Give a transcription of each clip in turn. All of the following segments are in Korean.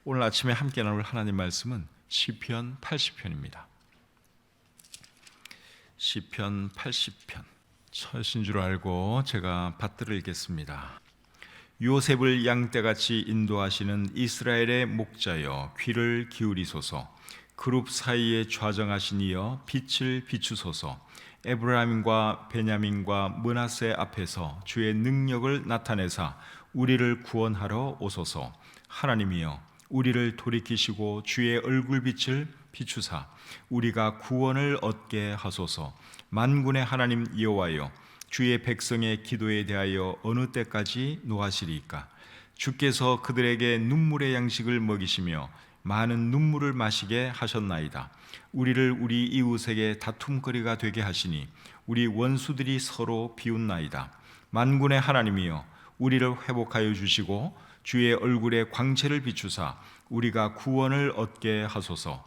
오늘 아침에 함께 나눌 하나님 말씀은 시편 80편입니다. 시편 80편. 처신 줄 알고 제가 받들어 읽겠습니다. 요셉을 양떼같이 인도하시는 이스라엘의 목자여 귀를 기울이소서. 그룹 사이에 좌정하신 이여 빛을 비추소서. 에브라임과 베냐민과 므낫세 앞에서 주의 능력을 나타내사 우리를 구원하러 오소서. 하나님이여 우리를 돌이키시고 주의 얼굴빛을 비추사 우리가 구원을 얻게 하소서. 만군의 하나님 여호와여 주의 백성의 기도에 대하여 어느 때까지 노하시리이까? 주께서 그들에게 눈물의 양식을 먹이시며 많은 눈물을 마시게 하셨나이다. 우리를 우리 이웃에게 다툼거리가 되게 하시니 우리 원수들이 서로 비웃나이다. 만군의 하나님이여 우리를 회복하여 주시고 주의 얼굴에 광채를 비추사 우리가 구원을 얻게 하소서.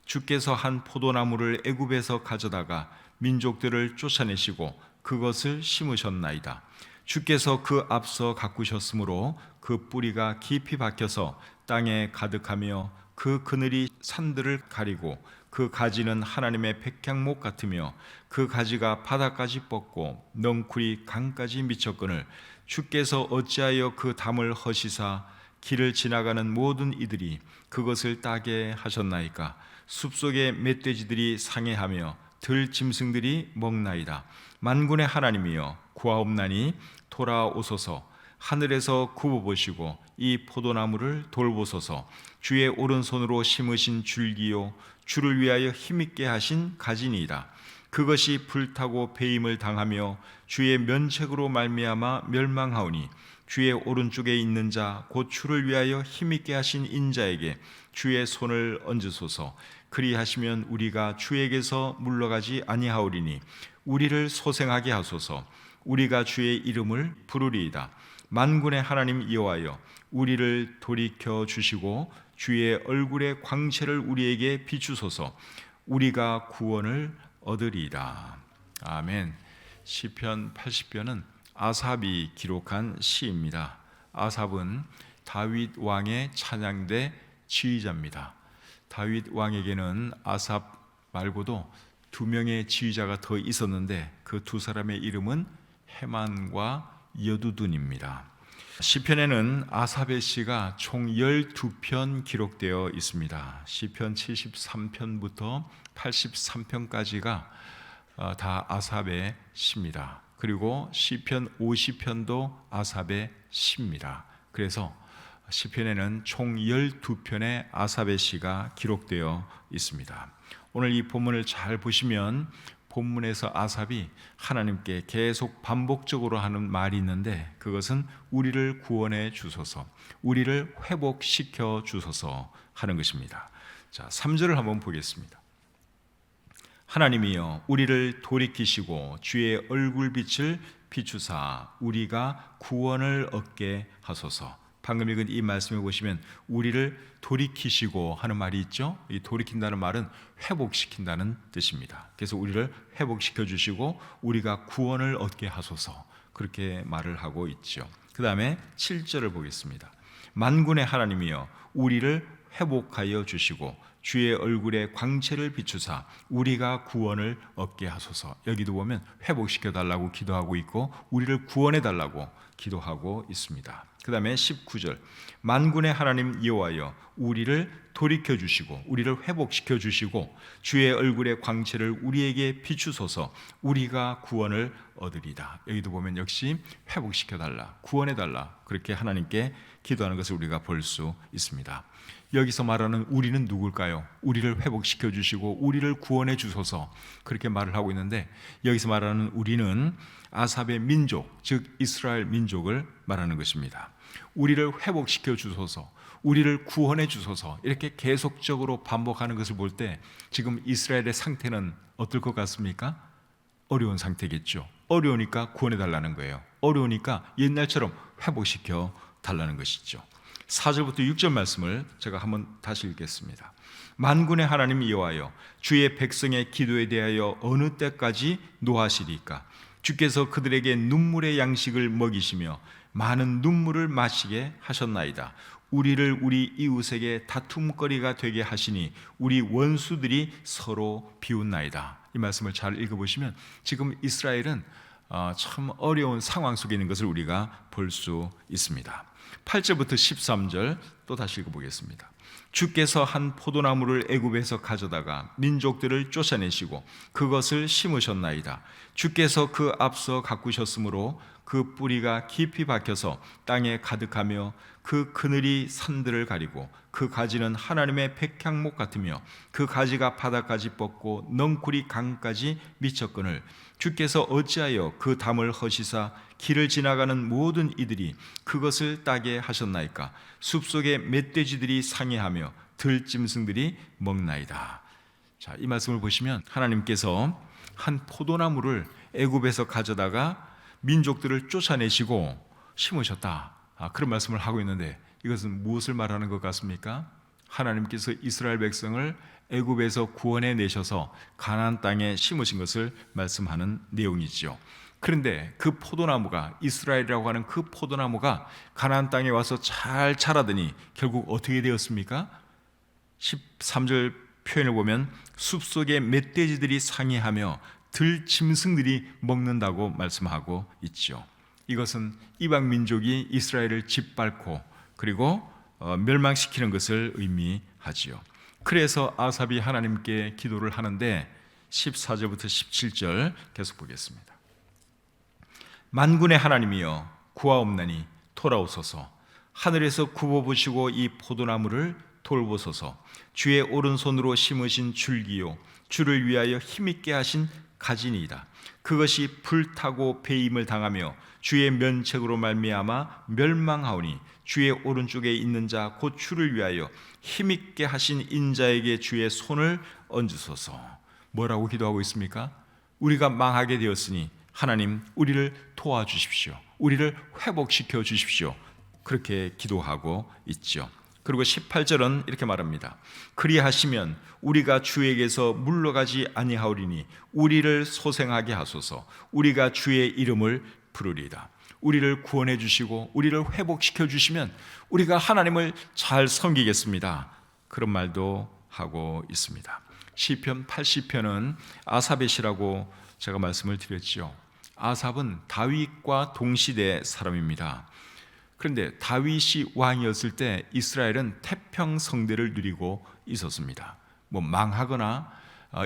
주께서 한 포도나무를 애굽에서 가져다가 민족들을 쫓아내시고 그것을 심으셨나이다. 주께서 그 앞서 가꾸셨으므로 그 뿌리가 깊이 박혀서 땅에 가득하며 그 그늘이 산들을 가리고 그 가지는 하나님의 백향목 같으며 그 가지가 바다까지 뻗고 넝쿨이 강까지 미쳤거늘 주께서 어찌하여 그 담을 허시사 길을 지나가는 모든 이들이 그것을 따게 하셨나이까? 숲속의 멧돼지들이 상해하며 들짐승들이 먹나이다. 만군의 하나님이여 구하옵나니 돌아오소서. 하늘에서 굽어보시고 이 포도나무를 돌보소서. 주의 오른손으로 심으신 줄기요 주를 위하여 힘있게 하신 가지니이다. 그것이 불타고 배임을 당하며 주의 면책으로 말미암아 멸망하오니 주의 오른쪽에 있는 자 곧 주를 위하여 힘있게 하신 인자에게 주의 손을 얹으소서. 그리하시면 우리가 주에게서 물러가지 아니하오리니 우리를 소생하게 하소서. 우리가 주의 이름을 부르리이다. 만군의 하나님 여호와여 우리를 돌이켜 주시고 주의 얼굴의 광채를 우리에게 비추소서. 우리가 구원을 얻으리이다. 아멘. 시편 80편은 아삽이 기록한 시입니다. 아삽은 다윗 왕의 찬양대 지휘자입니다. 다윗 왕에게는 아삽 말고도 두 명의 지휘자가 더 있었는데 그 두 사람의 이름은 헤만과 여두둔입니다. 시편에는 아삽의 시가 총 12편 기록되어 있습니다. 시편 73편부터 83편까지가 다 아삽의 시입니다. 그리고 시편 50편도 아삽의 시입니다. 그래서 시편에는 총 12편의 아삽의 시가 기록되어 있습니다. 오늘 이 본문을 잘 보시면 본문에서 아삽이 하나님께 계속 반복적으로 하는 말이 있는데 그것은 우리를 구원해 주소서, 우리를 회복시켜 주소서 하는 것입니다. 자, 3절을 한번 보겠습니다. 하나님이여 우리를 돌이키시고 주의 얼굴빛을 비추사 우리가 구원을 얻게 하소서. 방금 읽은 이 말씀에 보시면 우리를 돌이키시고 하는 말이 있죠. 이 돌이킨다는 말은 회복시킨다는 뜻입니다. 그래서 우리를 회복시켜 주시고 우리가 구원을 얻게 하소서 그렇게 말을 하고 있죠. 그 다음에 7절을 보겠습니다. 만군의 하나님이여 우리를 회복하여 주시고 주의 얼굴에 광채를 비추사 우리가 구원을 얻게 하소서. 여기도 보면 회복시켜 달라고 기도하고 있고 우리를 구원해 달라고 기도하고 있습니다. 그 다음에 19절 만군의 하나님 여호와여 우리를 돌이켜 주시고 우리를 회복시켜 주시고 주의 얼굴의 광채를 우리에게 비추소서. 우리가 구원을 얻으리다. 여기도 보면 역시 회복시켜 달라, 구원해 달라 그렇게 하나님께 기도하는 것을 우리가 볼 수 있습니다. 여기서 말하는 우리는 누굴까요? 우리를 회복시켜 주시고 우리를 구원해 주소서 그렇게 말을 하고 있는데 여기서 말하는 우리는 아삽의 민족, 즉 이스라엘 민족을 말하는 것입니다. 우리를 회복시켜 주소서, 우리를 구원해 주소서 이렇게 계속적으로 반복하는 것을 볼 때 지금 이스라엘의 상태는 어떨 것 같습니까? 어려운 상태겠죠. 어려우니까 구원해 달라는 거예요. 어려우니까 옛날처럼 회복시켜 달라는 것이죠. 4절부터 6절 말씀을 제가 한번 다시 읽겠습니다. 만군의 하나님 여호와여 주의 백성의 기도에 대하여 어느 때까지 노하시리까? 주께서 그들에게 눈물의 양식을 먹이시며 많은 눈물을 마시게 하셨나이다. 우리를 우리 이웃에게 다툼거리가 되게 하시니 우리 원수들이 서로 비웃나이다. 이 말씀을 잘 읽어보시면 지금 이스라엘은 참 어려운 상황 속에 있는 것을 우리가 볼 수 있습니다. 8절부터 13절 또 다시 읽어보겠습니다. 주께서 한 포도나무를 애굽에서 가져다가 민족들을 쫓아내시고 그것을 심으셨나이다. 주께서 그 앞서 가꾸셨으므로 그 뿌리가 깊이 박혀서 땅에 가득하며 그 그늘이 산들을 가리고 그 가지는 하나님의 백향목 같으며 그 가지가 바다까지 뻗고 넝쿨이 강까지 미쳤거늘 주께서 어찌하여 그 담을 허시사 길을 지나가는 모든 이들이 그것을 따게 하셨나이까. 숲속의 멧돼지들이 상해하며 들짐승들이 먹나이다. 자, 이 말씀을 보시면 하나님께서 한 포도나무를 애굽에서 가져다가 민족들을 쫓아내시고 심으셨다. 그런 말씀을 하고 있는데 이것은 무엇을 말하는 것 같습니까? 하나님께서 이스라엘 백성을 애굽에서 구원해 내셔서 가나안 땅에 심으신 것을 말씀하는 내용이지요. 그런데 그 포도나무가, 이스라엘이라고 하는 그 포도나무가 가나안 땅에 와서 잘 자라더니 결국 어떻게 되었습니까? 13절 표현을 보면 숲속의 멧돼지들이 상해하며 들짐승들이 먹는다고 말씀하고 있죠. 이것은 이방 민족이 이스라엘을 짓밟고 그리고 멸망시키는 것을 의미하지요. 그래서 아삽이 하나님께 기도를 하는데 14절부터 17절 계속 보겠습니다. 만군의 하나님이여 구하옵나니 돌아오소서. 하늘에서 굽어보시고 이 포도나무를 돌보소서. 주의 오른손으로 심으신 줄기요 주를 위하여 힘있게 하신 가지니이다. 그것이 불타고 배임을 당하며 주의 면책으로 말미암아 멸망하오니 주의 오른쪽에 있는 자 곧 주를 위하여 힘있게 하신 인자에게 주의 손을 얹으소서. 뭐라고 기도하고 있습니까? 우리가 망하게 되었으니 하나님 우리를 도와주십시오. 우리를 회복시켜 주십시오. 그렇게 기도하고 있죠. 그리고 18절은 이렇게 말합니다. 그리하시면 우리가 주에게서 물러가지 아니하오리니 우리를 소생하게 하소서. 우리가 주의 이름을 부르리이다. 우리를 구원해 주시고 우리를 회복시켜 주시면 우리가 하나님을 잘 섬기겠습니다. 그런 말도 하고 있습니다. 시편 80편은 아삽의 시라고 제가 말씀을 드렸죠. 아삽은 다윗과 동시대 사람입니다. 그런데 다윗이 왕이었을 때 이스라엘은 태평성대를 누리고 있었습니다. 망하거나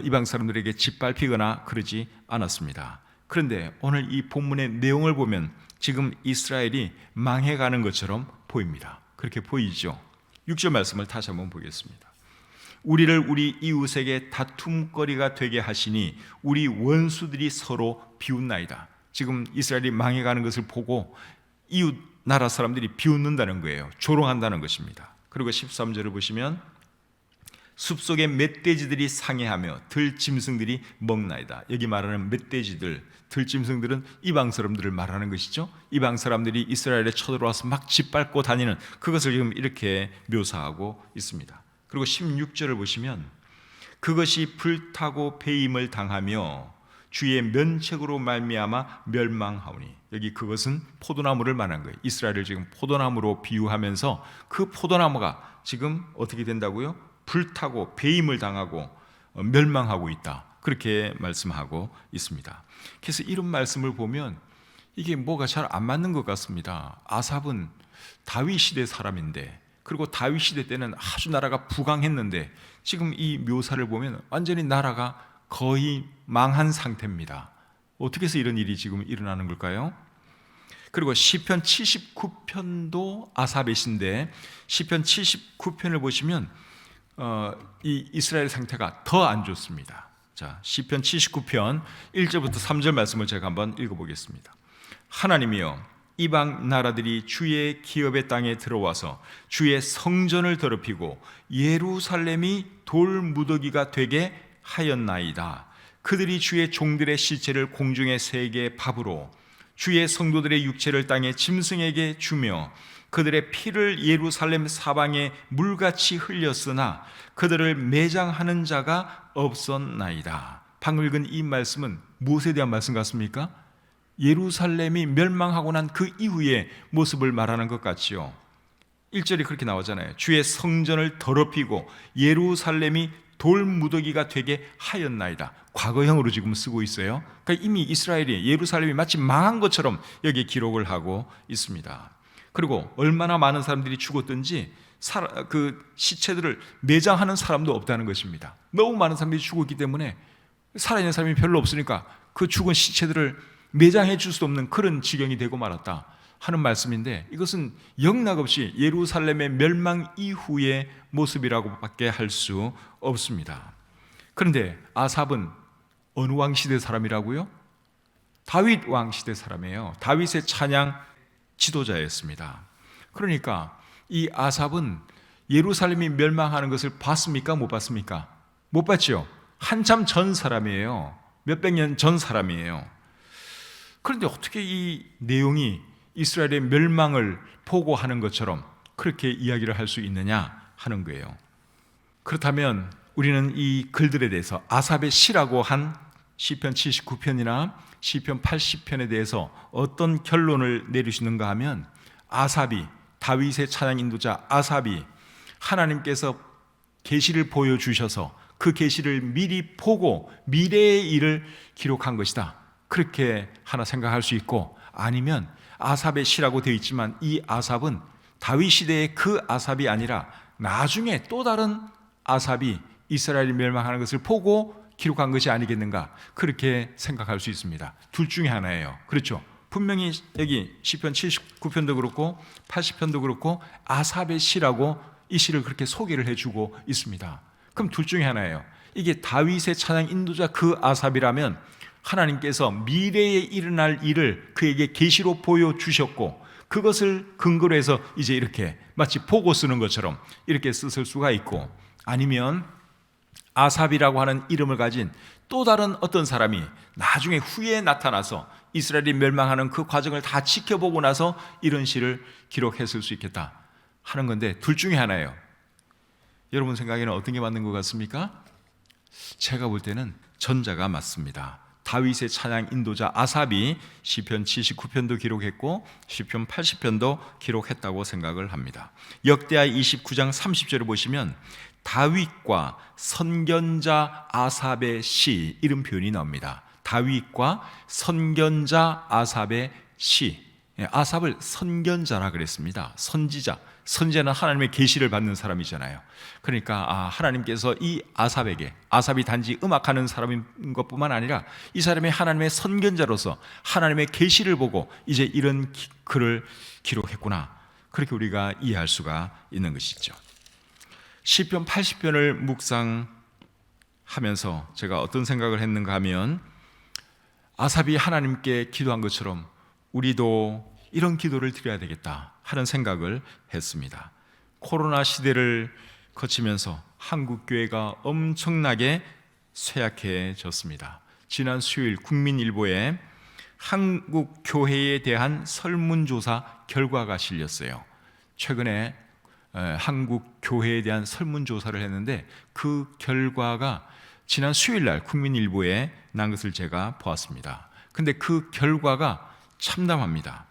이방 사람들에게 짓밟히거나 그러지 않았습니다. 그런데 오늘 이 본문의 내용을 보면 지금 이스라엘이 망해가는 것처럼 보입니다. 그렇게 보이죠. 6절 말씀을 다시 한번 보겠습니다. 우리를 우리 이웃에게 다툼거리가 되게 하시니 우리 원수들이 서로 비웃나이다. 지금 이스라엘이 망해가는 것을 보고 이웃 나라 사람들이 비웃는다는 거예요. 조롱한다는 것입니다. 그리고 13절을 보시면 숲속의 멧돼지들이 상해하며 들짐승들이 먹나이다. 여기 말하는 멧돼지들, 들짐승들은 이방 사람들을 말하는 것이죠. 이방 사람들이 이스라엘에 쳐들어와서 막 짓밟고 다니는 그것을 지금 이렇게 묘사하고 있습니다. 그리고 16절을 보시면 그것이 불타고 배임을 당하며 주의 면책으로 말미암아 멸망하오니, 여기 그것은 포도나무를 말한 거예요. 이스라엘을 지금 포도나무로 비유하면서 그 포도나무가 지금 어떻게 된다고요? 불타고 배임을 당하고 멸망하고 있다. 그렇게 말씀하고 있습니다. 그래서 이런 말씀을 보면 이게 뭐가 잘 안 맞는 것 같습니다. 아삽은 다윗 시대 사람인데, 그리고 다윗 시대 때는 아주 나라가 부강했는데 지금 이 묘사를 보면 완전히 나라가 거의 망한 상태입니다. 어떻게 해서 이런 일이 지금 일어나는 걸까요? 그리고 시편 79편도 아삽의 시인데 시편 79편을 보시면 이 이스라엘 상태가 더 안 좋습니다. 자, 시편 79편 1절부터 3절 말씀을 제가 한번 읽어보겠습니다. 하나님이여, 이방 나라들이 주의 기업의 땅에 들어와서 주의 성전을 더럽히고 예루살렘이 돌무더기가 되게 하였나이다. 그들이 주의 종들의 시체를 공중의 새에게 밥으로, 주의 성도들의 육체를 땅의 짐승에게 주며 그들의 피를 예루살렘 사방에 물같이 흘렸으나 그들을 매장하는 자가 없었나이다. 방금 읽은 이 말씀은 무엇에 대한 말씀 같습니까? 예루살렘이 멸망하고 난 그 이후의 모습을 말하는 것 같지요. 1절이 그렇게 나오잖아요. 주의 성전을 더럽히고 예루살렘이 돌무더기가 되게 하였나이다. 과거형으로 지금 쓰고 있어요. 그러니까 이미 이스라엘이 예루살렘이 마치 망한 것처럼 여기에 기록을 하고 있습니다. 그리고 얼마나 많은 사람들이 죽었든지 그 시체들을 매장하는 사람도 없다는 것입니다. 너무 많은 사람들이 죽었기 때문에 살아있는 사람이 별로 없으니까 그 죽은 시체들을 매장해 줄 수 없는 그런 지경이 되고 말았다 하는 말씀인데, 이것은 영락없이 예루살렘의 멸망 이후의 모습이라고밖에 할 수 없습니다. 그런데 아삽은 어느 왕 시대 사람이라고요? 다윗 왕 시대 사람이에요. 다윗의 찬양 지도자였습니다. 그러니까 이 아삽은 예루살렘이 멸망하는 것을 봤습니까? 못 봤습니까? 못 봤죠. 한참 전 사람이에요. 몇백 년 전 사람이에요. 그런데 어떻게 이 내용이 이스라엘의 멸망을 보고하는 것처럼 그렇게 이야기를 할 수 있느냐 하는 거예요. 그렇다면 우리는 이 글들에 대해서 아삽의 시라고 한 시편 79편이나 시편 80편에 대해서 어떤 결론을 내리시는가 하면, 아삽이, 다윗의 찬양 인도자 아삽이 하나님께서 계시를 보여주셔서 그 계시를 미리 보고 미래의 일을 기록한 것이다, 그렇게 하나 생각할 수 있고, 아니면 아삽의 시라고 되어 있지만 이 아삽은 다윗 시대의 그 아삽이 아니라 나중에 또 다른 아삽이 이스라엘이 멸망하는 것을 보고 기록한 것이 아니겠는가, 그렇게 생각할 수 있습니다. 둘 중에 하나예요. 그렇죠? 분명히 여기 시편 79편도 그렇고 80편도 그렇고 아삽의 시라고 이 시를 그렇게 소개를 해주고 있습니다. 그럼 둘 중에 하나예요. 이게 다윗의 찬양 인도자 그 아삽이라면 하나님께서 미래에 일어날 일을 그에게 계시로 보여주셨고, 그것을 근거로 해서 이제 이렇게 마치 보고 쓰는 것처럼 이렇게 쓰실 수가 있고, 아니면 아삽이라고 하는 이름을 가진 또 다른 어떤 사람이 나중에 후에 나타나서 이스라엘이 멸망하는 그 과정을 다 지켜보고 나서 이런 시를 기록했을 수 있겠다 하는 건데, 둘 중에 하나예요. 여러분 생각에는 어떤 게 맞는 것 같습니까? 제가 볼 때는 전자가 맞습니다. 다윗의 찬양 인도자 아삽이 시편 79편도 기록했고 시편 80편도 기록했다고 생각을 합니다. 역대하 29장 30절을 보시면 다윗과 선견자 아삽의 시, 이런 표현이 나옵니다. 다윗과 선견자 아삽의 시. 아삽을 선견자라 그랬습니다. 선지자. 선지자는 하나님의 계시를 받는 사람이잖아요. 그러니까 하나님께서 이 아삽에게, 아삽이 단지 음악하는 사람인 것뿐만 아니라 이 사람이 하나님의 선견자로서 하나님의 계시를 보고 이제 이런 글을 기록했구나, 그렇게 우리가 이해할 수가 있는 것이죠. 시편 80편을 묵상하면서 제가 어떤 생각을 했는가 하면, 아삽이 하나님께 기도한 것처럼 우리도 이런 기도를 드려야 되겠다 하는 생각을 했습니다. 코로나 시대를 거치면서 한국 교회가 엄청나게 쇠약해졌습니다. 지난 수요일 국민일보에 한국 교회에 대한 설문조사 결과가 실렸어요. 최근에 한국 교회에 대한 설문조사를 했는데 그 결과가 지난 수요일 날 국민일보에 난 것을 제가 보았습니다. 근데 그 결과가 참담합니다.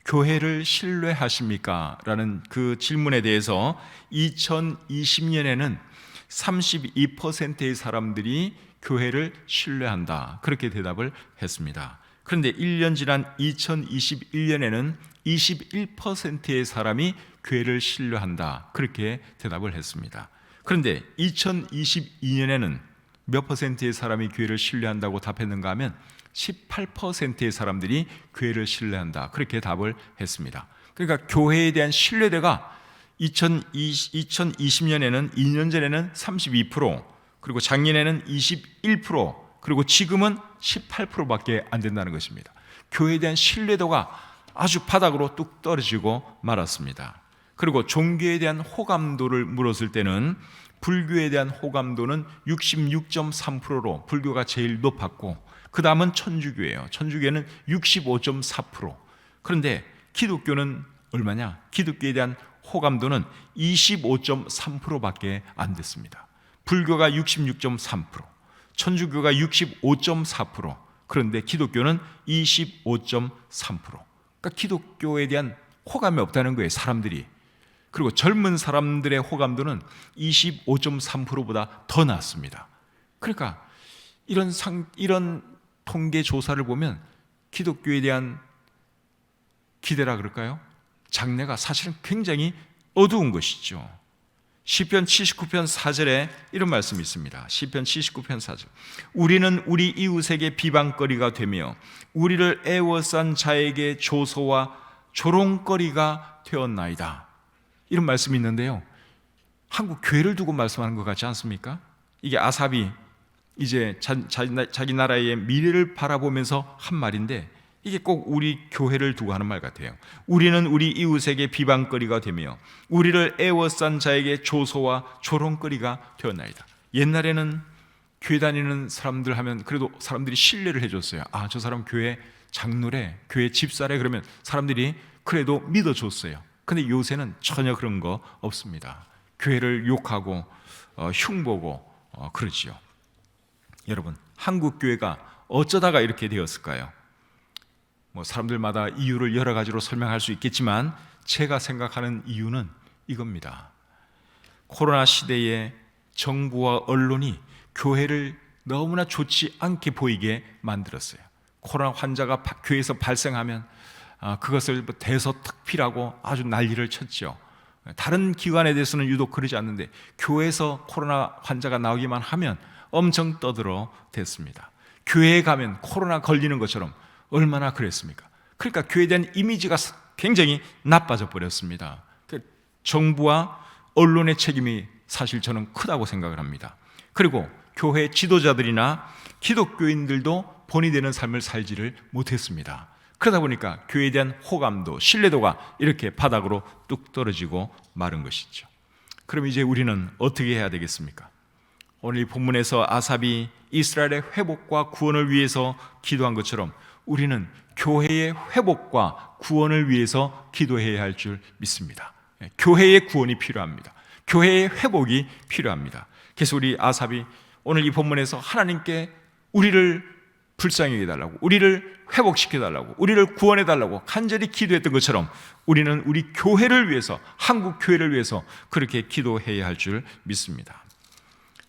교회를 신뢰하십니까? 라는 그 질문에 대해서 2020년에는 32%의 사람들이 교회를 신뢰한다, 그렇게 대답을 했습니다. 그런데 1년 지난 2021년에는 21%의 사람이 교회를 신뢰한다, 그렇게 대답을 했습니다. 그런데 2022년에는 몇 퍼센트의 사람이 교회를 신뢰한다고 답했는가 하면 18%의 사람들이 교회를 신뢰한다, 그렇게 답을 했습니다. 그러니까 교회에 대한 신뢰도가 2020년에는 2년 전에는 32%, 그리고 작년에는 21%, 그리고 지금은 18%밖에 안 된다는 것입니다. 교회에 대한 신뢰도가 아주 바닥으로 뚝 떨어지고 말았습니다. 그리고 종교에 대한 호감도를 물었을 때는 불교에 대한 호감도는 66.3%로 불교가 제일 높았고, 그 다음은 천주교예요. 천주교는 65.4%. 그런데 기독교는 얼마냐? 기독교에 대한 호감도는 25.3%밖에 안 됐습니다. 불교가 66.3%, 천주교가 65.4%, 그런데 기독교는 25.3%. 그러니까 기독교에 대한 호감이 없다는 거예요, 사람들이. 그리고 젊은 사람들의 호감도는 25.3%보다 더 낮습니다. 그러니까 이런 통계 조사를 보면 기독교에 대한 기대라 그럴까요? 장래가 사실은 굉장히 어두운 것이죠. 시편 79편 4절에 이런 말씀이 있습니다. 시편 79편 4절. 우리는 우리 이웃에게 비방거리가 되며 우리를 애워싼 자에게 조소와 조롱거리가 되었나이다. 이런 말씀이 있는데요, 한국 교회를 두고 말씀하는 것 같지 않습니까? 이게 아삽이 이제 자기 나라의 미래를 바라보면서 한 말인데, 이게 꼭 우리 교회를 두고 하는 말 같아요. 우리는 우리 이웃에게 비방거리가 되며 우리를 애워싼 자에게 조소와 조롱거리가 되었나이다. 옛날에는 교회 다니는 사람들 하면 그래도 사람들이 신뢰를 해줬어요. 아, 저 사람 교회 장로래, 교회 집사래, 그러면 사람들이 그래도 믿어줬어요. 근데 요새는 전혀 그런 거 없습니다. 교회를 욕하고 흉보고 그러지요. 여러분, 한국 교회가 어쩌다가 이렇게 되었을까요? 사람들마다 이유를 여러 가지로 설명할 수 있겠지만 제가 생각하는 이유는 이겁니다. 코로나 시대에 정부와 언론이 교회를 너무나 좋지 않게 보이게 만들었어요. 코로나 환자가 교회에서 발생하면 그것을 대서특필하고 아주 난리를 쳤죠. 다른 기관에 대해서는 유독 그러지 않는데 교회에서 코로나 환자가 나오기만 하면 엄청 떠들어 댔습니다. 교회에 가면 코로나 걸리는 것처럼 얼마나 그랬습니까? 그러니까 교회에 대한 이미지가 굉장히 나빠져 버렸습니다. 정부와 언론의 책임이 사실 저는 크다고 생각을 합니다. 그리고 교회 지도자들이나 기독교인들도 본이 되는 삶을 살지를 못했습니다. 그러다 보니까 교회에 대한 호감도, 신뢰도가 이렇게 바닥으로 뚝 떨어지고 마른 것이죠. 그럼 이제 우리는 어떻게 해야 되겠습니까? 오늘 이 본문에서 아삽이 이스라엘의 회복과 구원을 위해서 기도한 것처럼 우리는 교회의 회복과 구원을 위해서 기도해야 할 줄 믿습니다. 교회의 구원이 필요합니다. 교회의 회복이 필요합니다. 그래서 우리 아삽이 오늘 이 본문에서 하나님께 우리를 불쌍히 여겨달라고, 우리를 회복시켜달라고, 우리를 구원해달라고 간절히 기도했던 것처럼 우리는 우리 교회를 위해서, 한국 교회를 위해서 그렇게 기도해야 할 줄 믿습니다.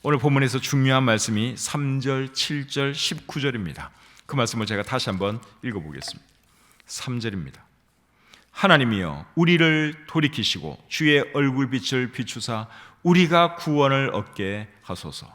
오늘 본문에서 중요한 말씀이 3절, 7절, 19절입니다. 그 말씀을 제가 다시 한번 읽어보겠습니다. 3절입니다. 하나님이여 우리를 돌이키시고 주의 얼굴빛을 비추사 우리가 구원을 얻게 하소서.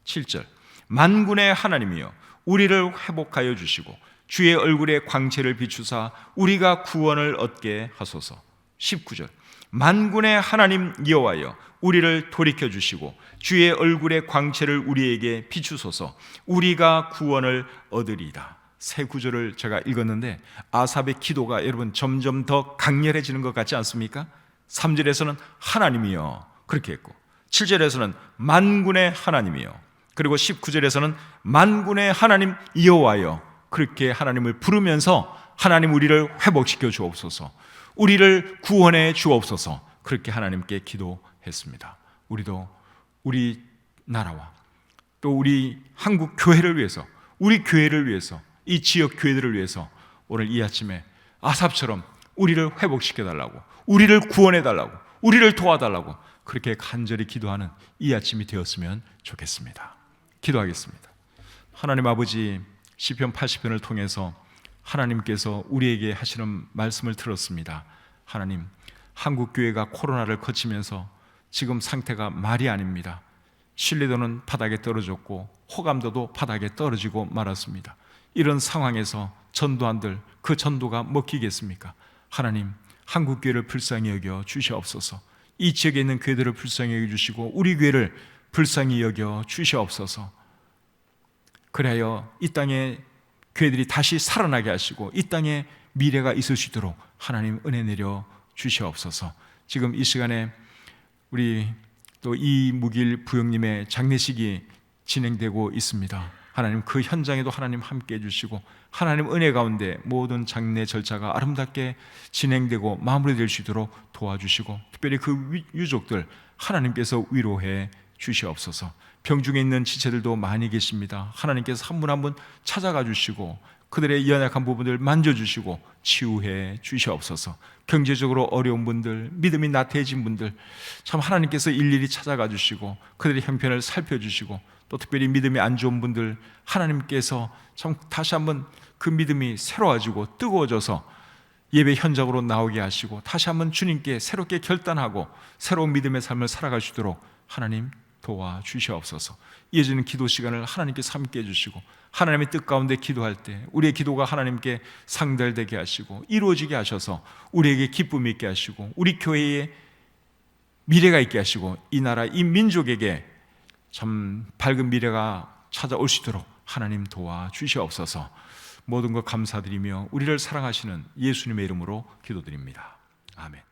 7절. 만군의 하나님이여 우리를 회복하여 주시고 주의 얼굴의 광채를 비추사 우리가 구원을 얻게 하소서. 19절. 만군의 하나님 여호와여 우리를 돌이켜 주시고 주의 얼굴의 광채를 우리에게 비추소서. 우리가 구원을 얻으리이다. 세 구절을 제가 읽었는데 아삽의 기도가 여러분 점점 더 강렬해지는 것 같지 않습니까? 3절에서는 하나님이여 그렇게 했고, 7절에서는 만군의 하나님이여, 그리고 19절에서는 만군의 하나님 여호와여 그렇게 하나님을 부르면서 하나님 우리를 회복시켜 주옵소서, 우리를 구원해 주옵소서, 그렇게 하나님께 기도했습니다. 우리도 우리 나라와 또 우리 한국 교회를 위해서, 우리 교회를 위해서, 이 지역 교회들을 위해서 오늘 이 아침에 아삽처럼 우리를 회복시켜달라고, 우리를 구원해달라고, 우리를 도와달라고 그렇게 간절히 기도하는 이 아침이 되었으면 좋겠습니다. 기도하겠습니다. 하나님 아버지, 시편 80편을 통해서 하나님께서 우리에게 하시는 말씀을 들었습니다. 하나님, 한국교회가 코로나를 거치면서 지금 상태가 말이 아닙니다. 신뢰도는 바닥에 떨어졌고 호감도도 바닥에 떨어지고 말았습니다. 이런 상황에서 전도한들 그 전도가 먹히겠습니까? 하나님, 한국교회를 불쌍히 여겨 주시옵소서. 이 지역에 있는 교회들을 불쌍히 여겨 주시고 우리 교회를 불쌍히 여겨 주시옵소서. 그래야 이 땅에 교회들이 다시 살아나게 하시고 이 땅에 미래가 있을 수 있도록 하나님 은혜 내려 주시옵소서. 지금 이 시간에 우리 또 이무길 부형님의 장례식이 진행되고 있습니다. 하나님 그 현장에도 하나님 함께 해주시고 하나님 은혜 가운데 모든 장례 절차가 아름답게 진행되고 마무리될 수 있도록 도와주시고 특별히 그 유족들 하나님께서 위로해 주시옵소서. 병중에 있는 지체들도 많이 계십니다. 하나님께서 한 분 한 분 찾아가 주시고 그들의 연약한 부분들 만져주시고 치유해 주시옵소서. 경제적으로 어려운 분들, 믿음이 나태해진 분들 참 하나님께서 일일이 찾아가 주시고 그들의 형편을 살펴주시고, 또 특별히 믿음이 안 좋은 분들 하나님께서 참 다시 한번 그 믿음이 새로워지고 뜨거워져서 예배 현장으로 나오게 하시고 다시 한번 주님께 새롭게 결단하고 새로운 믿음의 삶을 살아갈 수 있도록 하나님 도와주시옵소서. 이어지는 기도 시간을 하나님께서 함께 해주시고, 하나님의 뜻 가운데 기도할 때 우리의 기도가 하나님께 상달되게 하시고 이루어지게 하셔서 우리에게 기쁨이 있게 하시고 우리 교회에 미래가 있게 하시고 이 나라 이 민족에게 참 밝은 미래가 찾아올 수 있도록 하나님 도와주시옵소서. 모든 것 감사드리며 우리를 사랑하시는 예수님의 이름으로 기도드립니다. 아멘.